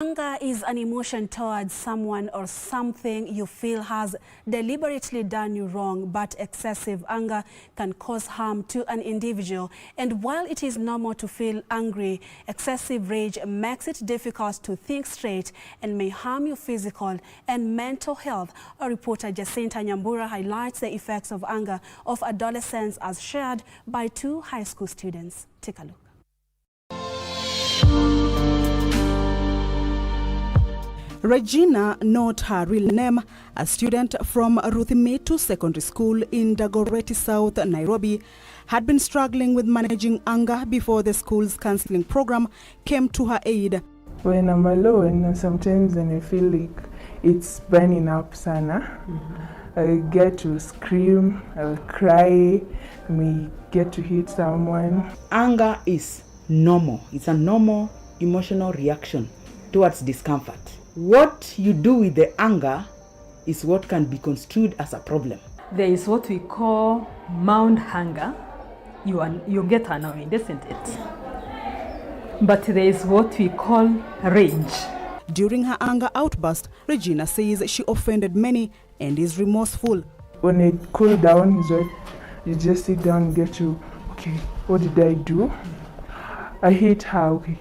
Anger is an emotion towards someone or something you feel has deliberately done you wrong, but excessive anger can cause harm to an individual. And while it is normal to feel angry, excessive rage makes it difficult to think straight and may harm your physical and mental health. Our reporter Jecinta Nyambura highlights the effects of anger of adolescents as shared by two high school students. Take a look. Regina, not her real name, a student from Ruthimitu Secondary School in Dagoretti South, Nairobi, had been struggling with managing anger before the school's counseling program came to her aid. When I'm alone, sometimes when I feel like it's burning up sana, I get to scream, I'll cry, I may get to hit someone. Anger is normal. It's a normal emotional reaction towards discomfort. What you do with the anger is what can be construed as a problem. There is what we call mild anger. You get annoyed, isn't it? But there is what we call rage. During her anger outburst, Regina says she offended many and is remorseful. When it cool down, you just sit down and get to, okay, what did I do? I hate her, okay,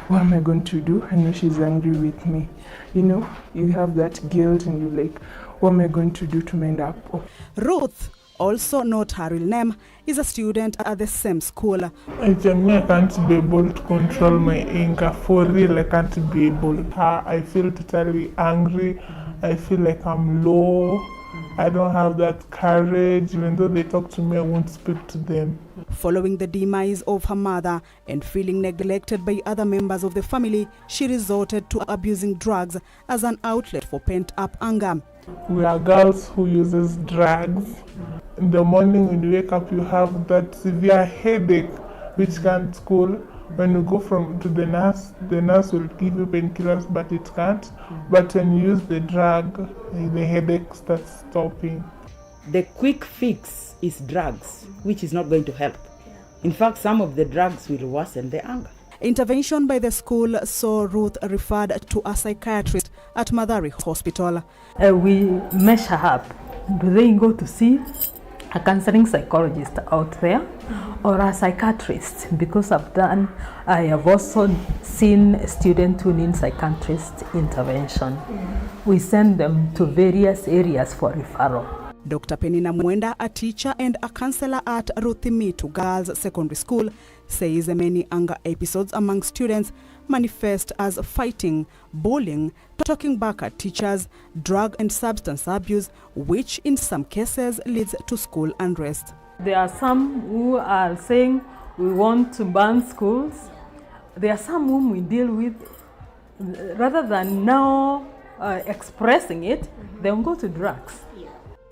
what am I going to do? I know she's angry with me. You know, you have that guilt and you're like, what am I going to do to mend up? Ruth, also not her real name, is a student at the same school. I can't be able to control my anger. For real, I can't be able. I feel totally angry. I feel like I'm low. I don't have that courage. Even though they talk to me, I won't speak to them. Following the demise of her mother and feeling neglected by other members of the family, she resorted to abusing drugs as an outlet for pent-up anger. We are girls who uses drugs. In the morning when you wake up, you have that severe headache which can't cool. When you go to the nurse will give you painkillers, but it can't. But when you use the drug, the headache starts stopping. The quick fix is drugs, which is not going to help. In fact, some of the drugs will worsen the anger. Intervention by the school saw Ruth referred to a psychiatrist at Madari Hospital. We measure up. Do they go to see a counseling psychologist out there or a psychiatrist? Because I have also seen a student who needs psychiatrist intervention. We send them to various areas for referral. Dr. Penina Mwenda, a teacher and a counselor at Ruthimitu Girls Secondary School, says many anger episodes among students manifest as fighting, bullying, talking back at teachers, drug and substance abuse, which in some cases leads to school unrest. There are some who are saying we want to ban schools. There are some whom we deal with, rather than now expressing it, they'll go to drugs.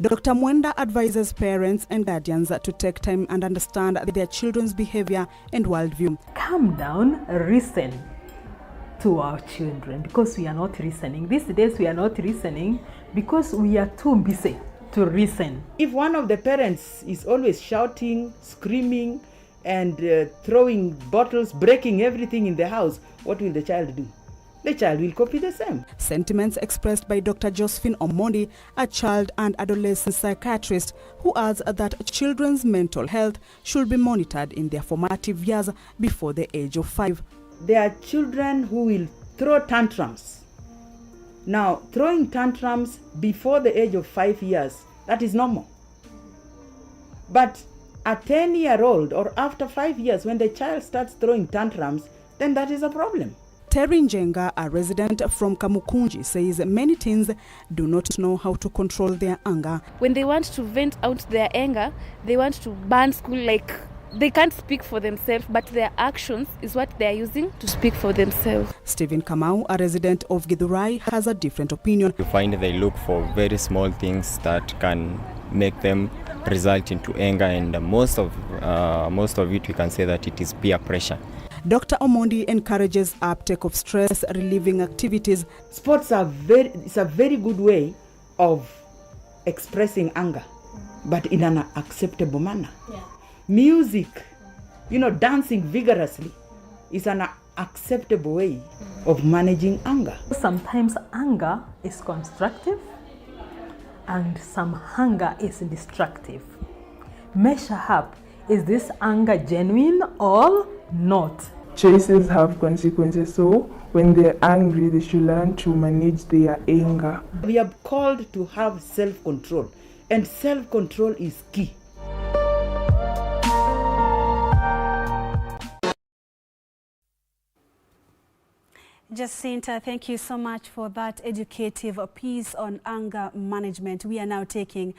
Dr. Mwenda advises parents and guardians to take time and understand their children's behavior and worldview. Calm down, listen to our children, because we are not listening. These days we are not listening because we are too busy to listen. If one of the parents is always shouting, screaming, and throwing bottles, breaking everything in the house, what will the child do? The child will copy the same. Sentiments expressed by Dr. Josephine Omondi, a child and adolescent psychiatrist, who adds that children's mental health should be monitored in their formative years before the age of 5. There are children who will throw tantrums. Now, throwing tantrums before the age of 5 years, that is normal. But a 10-year-old or after 5 years, when the child starts throwing tantrums, then that is a problem. Terry Njenga, a resident from Kamukunji, says many teens do not know how to control their anger. When they want to vent out their anger, they want to ban school, like they can't speak for themselves, but their actions is what they are using to speak for themselves. Stephen Kamau, a resident of Githurai, has a different opinion. You find they look for very small things that can make them result into anger, and most of it we can say that it is peer pressure. Dr. Omondi encourages uptake of stress relieving activities. Sports are it's a very good way of expressing anger, but in an acceptable manner. Yeah. Music, dancing vigorously is an acceptable way of managing anger. Sometimes anger is constructive and some anger is destructive. Measure up, is this anger genuine or not? Choices have consequences, so when they're angry, they should learn to manage their anger. We are called to have self-control, and self-control is key. Jecinta, thank you so much for that educative piece on anger management. We are now taking